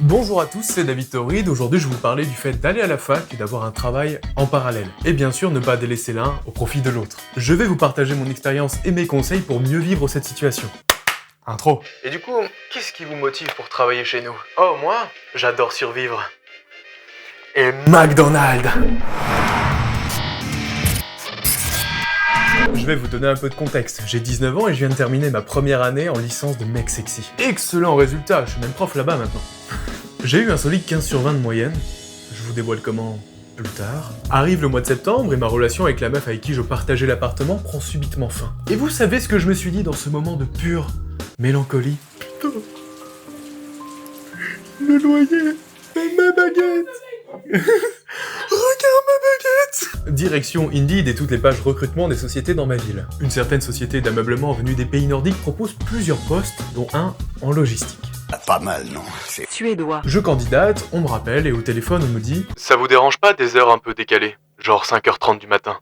Bonjour à tous, c'est David Tauride. Aujourd'hui, je vais vous parler du fait d'aller à la fac et d'avoir un travail en parallèle. Et bien sûr, ne pas délaisser l'un au profit de l'autre. Je vais vous partager mon expérience et mes conseils pour mieux vivre cette situation. Intro. Et du coup, qu'est-ce qui vous motive pour travailler chez nous? Oh, moi, j'adore survivre. Et McDonald's. Je vais vous donner un peu de contexte. J'ai 19 ans et je viens de terminer ma première année en licence de mec sexy. Excellent résultat, je suis même prof là-bas maintenant. J'ai eu un solide 15 sur 20 de moyenne. Je vous dévoile comment plus tard. Arrive le mois de septembre et ma relation avec la meuf avec qui je partageais l'appartement prend subitement fin. Et vous savez ce que je me suis dit dans ce moment de pure mélancolie? Putain, le loyer et ma baguette. Regarde ma baguette. Direction Indeed et toutes les pages recrutement des sociétés dans ma ville. Une certaine société d'ameublement venue des pays nordiques propose plusieurs postes, dont un en logistique. Pas mal, non? C'est Suédois. Je candidate, on me rappelle et au téléphone on me dit « Ça vous dérange pas des heures un peu décalées? Genre 5h30 du matin.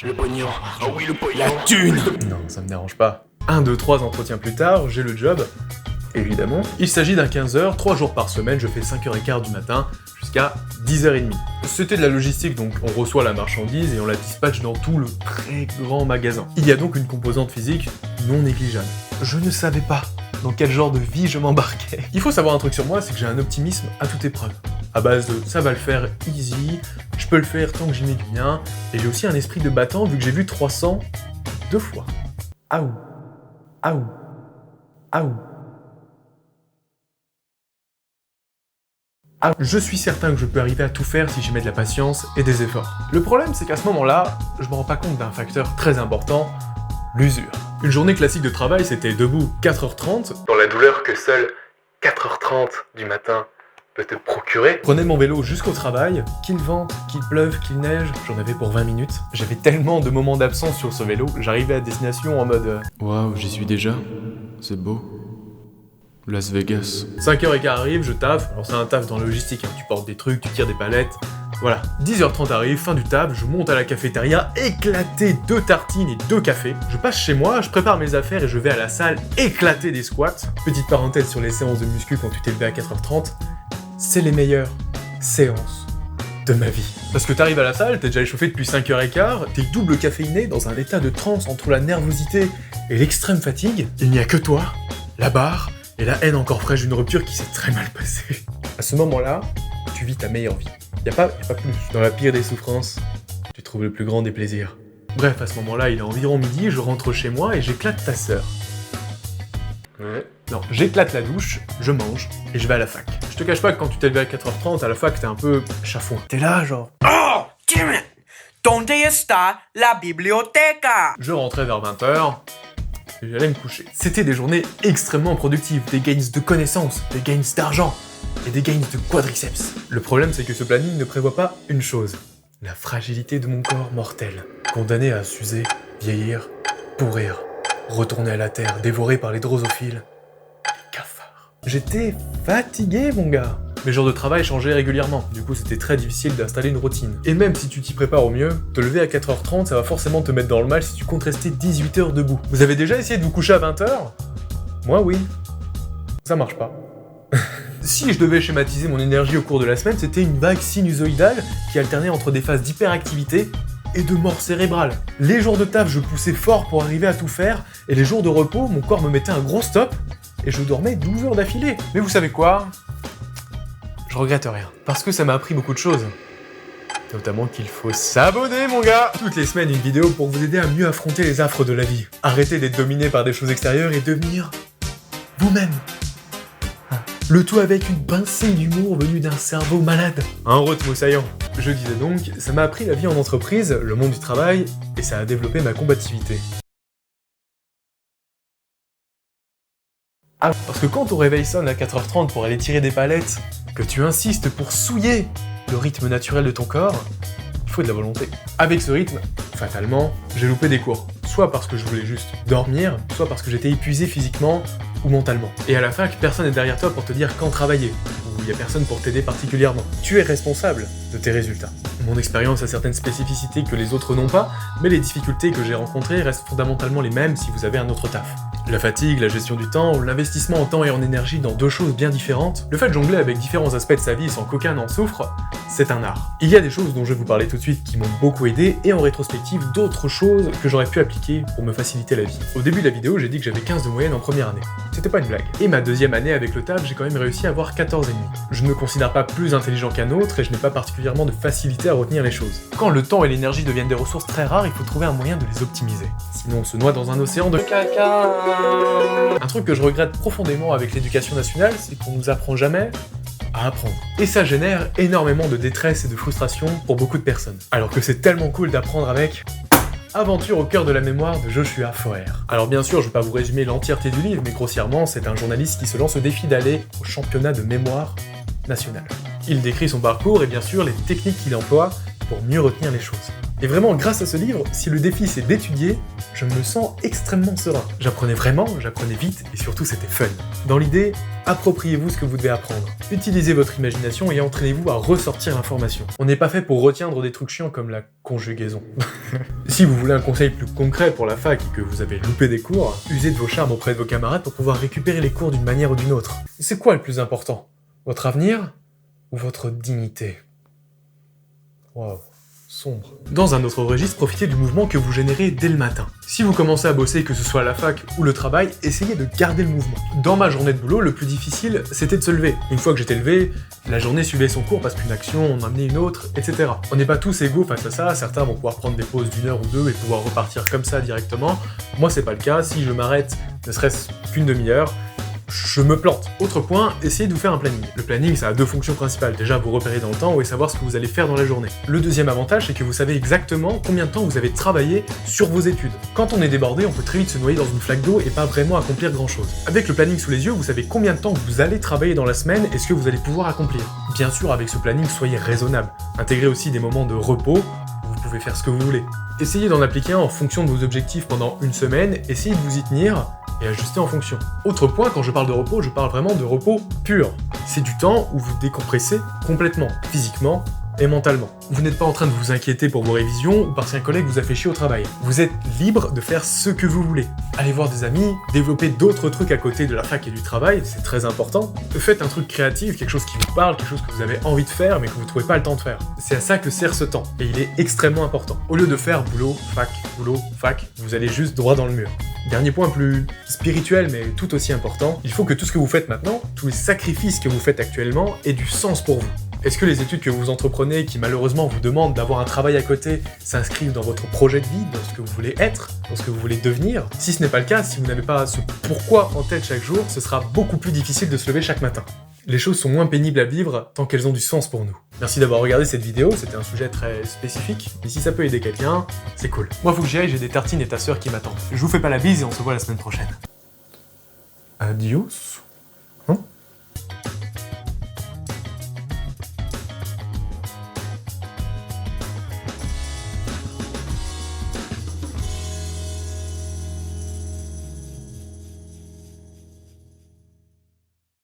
le pognon. Oh oui, le pognon. La thune. Non, ça me dérange pas. 1, 2, 3 entretiens plus tard, j'ai le job. Évidemment. Il s'agit d'un 15h, 3 jours par semaine, je fais 5h15 du matin jusqu'à 10h30. C'était de la logistique, donc on reçoit la marchandise et on la dispatche dans tout le très grand magasin. Il y a donc une composante physique non négligeable. Je ne savais pas dans quel genre de vie je m'embarquais. Il faut savoir un truc sur moi, c'est que j'ai un optimisme à toute épreuve. À base de ça va le faire easy, je peux le faire tant que j'y mets du mien, et j'ai aussi un esprit de battant vu que j'ai vu 300 2 fois. Aou, aou, aou. Ah, je suis certain que je peux arriver à tout faire si j'y mets de la patience et des efforts. Le problème, c'est qu'à ce moment-là, je me rends pas compte d'un facteur très important, l'usure. Une journée classique de travail, c'était debout 4h30, dans la douleur que seule 4h30 du matin peut te procurer. Prenais mon vélo jusqu'au travail, qu'il vente, qu'il pleuve, qu'il neige, j'en avais pour 20 minutes. J'avais tellement de moments d'absence sur ce vélo, j'arrivais à destination en mode Waouh, j'y suis déjà. C'est beau. Las Vegas. 5h15 arrive, je taffe, alors c'est un taf dans la logistique, hein. Tu portes des trucs, tu tires des palettes, voilà. 10h30 arrive, fin du taf, je monte à la cafétéria, éclater 2 tartines et 2 cafés. Je passe chez moi, je prépare mes affaires et je vais à la salle éclater des squats. Petite parenthèse sur les séances de muscu quand tu t'es levé à 4h30, c'est les meilleures séances de ma vie. Parce que t'arrives à la salle, t'es déjà échauffé depuis 5h15, t'es double caféiné dans un état de transe entre la nervosité et l'extrême fatigue. Il n'y a que toi, la barre, et la haine encore fraîche d'une rupture qui s'est très mal passée. À ce moment-là, tu vis ta meilleure vie. Y a pas plus. Dans la pire des souffrances, tu trouves le plus grand des plaisirs. Bref, à ce moment-là, il est environ midi, je rentre chez moi et j'éclate ta sœur. Ouais. Non, j'éclate la douche, je mange et je vais à la fac. Je te cache pas que quand tu t'es levé à 4h30, à la fac, t'es un peu chafouin. T'es là, genre... Oh, damn it! Donde está la biblioteca? Je rentrais vers 20h. Et j'allais me coucher. C'était des journées extrêmement productives, des gains de connaissances, des gains d'argent et des gains de quadriceps. Le problème, c'est que ce planning ne prévoit pas une chose, la fragilité de mon corps mortel, condamné à s'user, vieillir, pourrir, retourner à la terre, dévoré par les drosophiles, les cafards. J'étais fatigué, mon gars. Mes jours de travail changeaient régulièrement, du coup c'était très difficile d'installer une routine. Et même si tu t'y prépares au mieux, te lever à 4h30, ça va forcément te mettre dans le mal si tu comptes rester 18 heures debout. Vous avez déjà essayé de vous coucher à 20h? Moi oui. Ça marche pas. Si je devais schématiser mon énergie au cours de la semaine, c'était une vague sinusoïdale qui alternait entre des phases d'hyperactivité et de mort cérébrale. Les jours de taf, je poussais fort pour arriver à tout faire, et les jours de repos, mon corps me mettait un gros stop, et je dormais 12 heures d'affilée. Mais vous savez quoi? Je regrette rien, parce que ça m'a appris beaucoup de choses. Notamment qu'il faut s'abonner, mon gars! Toutes les semaines, une vidéo pour vous aider à mieux affronter les affres de la vie. Arrêtez d'être dominé par des choses extérieures et devenir vous-même. Le tout avec une pincée d'humour venue d'un cerveau malade. Un rythme saillant. Je disais donc, ça m'a appris la vie en entreprise, le monde du travail, et ça a développé ma combativité. Ah, parce que quand ton réveil sonne à 4h30 pour aller tirer des palettes, que tu insistes pour souiller le rythme naturel de ton corps, il faut de la volonté. Avec ce rythme, fatalement, j'ai loupé des cours. Soit parce que je voulais juste dormir, soit parce que j'étais épuisé physiquement ou mentalement. Et à la fac, personne n'est derrière toi pour te dire quand travailler, ou il y a personne pour t'aider particulièrement. Tu es responsable de tes résultats. Mon expérience a certaines spécificités que les autres n'ont pas, mais les difficultés que j'ai rencontrées restent fondamentalement les mêmes si vous avez un autre taf. La fatigue, la gestion du temps, l'investissement en temps et en énergie dans deux choses bien différentes, le fait de jongler avec différents aspects de sa vie sans qu'aucun n'en souffre, c'est un art. Il y a des choses dont je vais vous parler tout de suite qui m'ont beaucoup aidé, et en rétrospective, d'autres choses que j'aurais pu appliquer pour me faciliter la vie. Au début de la vidéo, j'ai dit que j'avais 15 de moyenne en première année. C'était pas une blague. Et ma deuxième année avec le taf, j'ai quand même réussi à avoir 14,5. Je ne me considère pas plus intelligent qu'un autre, et je n'ai pas particulièrement de facilité à retenir les choses. Quand le temps et l'énergie deviennent des ressources très rares, il faut trouver un moyen de les optimiser. Sinon on se noie dans un océan de caca. Un truc que je regrette profondément avec l'éducation nationale, c'est qu'on nous apprend jamais à apprendre. Et ça génère énormément de détresse et de frustration pour beaucoup de personnes. Alors que c'est tellement cool d'apprendre avec Aventure au cœur de la mémoire de Joshua Foer. Alors bien sûr, je vais pas vous résumer l'entièreté du livre, mais grossièrement, c'est un journaliste qui se lance au défi d'aller au championnat de mémoire national. Il décrit son parcours et bien sûr les techniques qu'il emploie pour mieux retenir les choses. Et vraiment, grâce à ce livre, si le défi c'est d'étudier, je me sens extrêmement serein. J'apprenais vraiment, j'apprenais vite, et surtout c'était fun. Dans l'idée, appropriez-vous ce que vous devez apprendre. Utilisez votre imagination et entraînez-vous à ressortir l'information. On n'est pas fait pour retiendre des trucs chiants comme la conjugaison. Si vous voulez un conseil plus concret pour la fac et que vous avez loupé des cours, usez de vos charmes auprès de vos camarades pour pouvoir récupérer les cours d'une manière ou d'une autre. C'est quoi le plus important? Votre avenir ou votre dignité? Waouh. Sombre. Dans un autre registre, profitez du mouvement que vous générez dès le matin. Si vous commencez à bosser, que ce soit à la fac ou le travail, essayez de garder le mouvement. Dans ma journée de boulot, le plus difficile, c'était de se lever. Une fois que j'étais levé, la journée suivait son cours parce qu'une action en amenait une autre, etc. On n'est pas tous égaux face à ça, certains vont pouvoir prendre des pauses d'1 heure ou 2 et pouvoir repartir comme ça directement. Moi c'est pas le cas, si je m'arrête ne serait-ce qu'une demi-heure, je me plante. Autre point, essayez de vous faire un planning. Le planning, ça a deux fonctions principales. Déjà, vous repérez dans le temps et savoir ce que vous allez faire dans la journée. Le deuxième avantage, c'est que vous savez exactement combien de temps vous avez travaillé sur vos études. Quand on est débordé, on peut très vite se noyer dans une flaque d'eau et pas vraiment accomplir grand-chose. Avec le planning sous les yeux, vous savez combien de temps vous allez travailler dans la semaine et ce que vous allez pouvoir accomplir. Bien sûr, avec ce planning, soyez raisonnable. Intégrez aussi des moments de repos, où vous pouvez faire ce que vous voulez. Essayez d'en appliquer un en fonction de vos objectifs pendant une semaine, essayez de vous y tenir, et ajuster en fonction. Autre point, quand je parle de repos, je parle vraiment de repos pur. C'est du temps où vous décompressez complètement, physiquement et mentalement. Vous n'êtes pas en train de vous inquiéter pour vos révisions ou parce qu'un collègue vous a fait chier au travail. Vous êtes libre de faire ce que vous voulez. Allez voir des amis, développer d'autres trucs à côté de la fac et du travail, c'est très important. Faites un truc créatif, quelque chose qui vous parle, quelque chose que vous avez envie de faire mais que vous trouvez pas le temps de faire. C'est à ça que sert ce temps, et il est extrêmement important. Au lieu de faire boulot, fac, vous allez juste droit dans le mur. Dernier point plus spirituel mais tout aussi important, il faut que tout ce que vous faites maintenant, tous les sacrifices que vous faites actuellement, aient du sens pour vous. Est-ce que les études que vous entreprenez, qui malheureusement vous demandent d'avoir un travail à côté, s'inscrivent dans votre projet de vie, dans ce que vous voulez être, dans ce que vous voulez devenir? Si ce n'est pas le cas, si vous n'avez pas ce pourquoi en tête chaque jour, ce sera beaucoup plus difficile de se lever chaque matin. Les choses sont moins pénibles à vivre tant qu'elles ont du sens pour nous. Merci d'avoir regardé cette vidéo, c'était un sujet très spécifique, mais si ça peut aider quelqu'un, c'est cool. Moi faut que j'y aille, j'ai des tartines et ta sœur qui m'attendent. Je vous fais pas la bise et on se voit la semaine prochaine. Adios.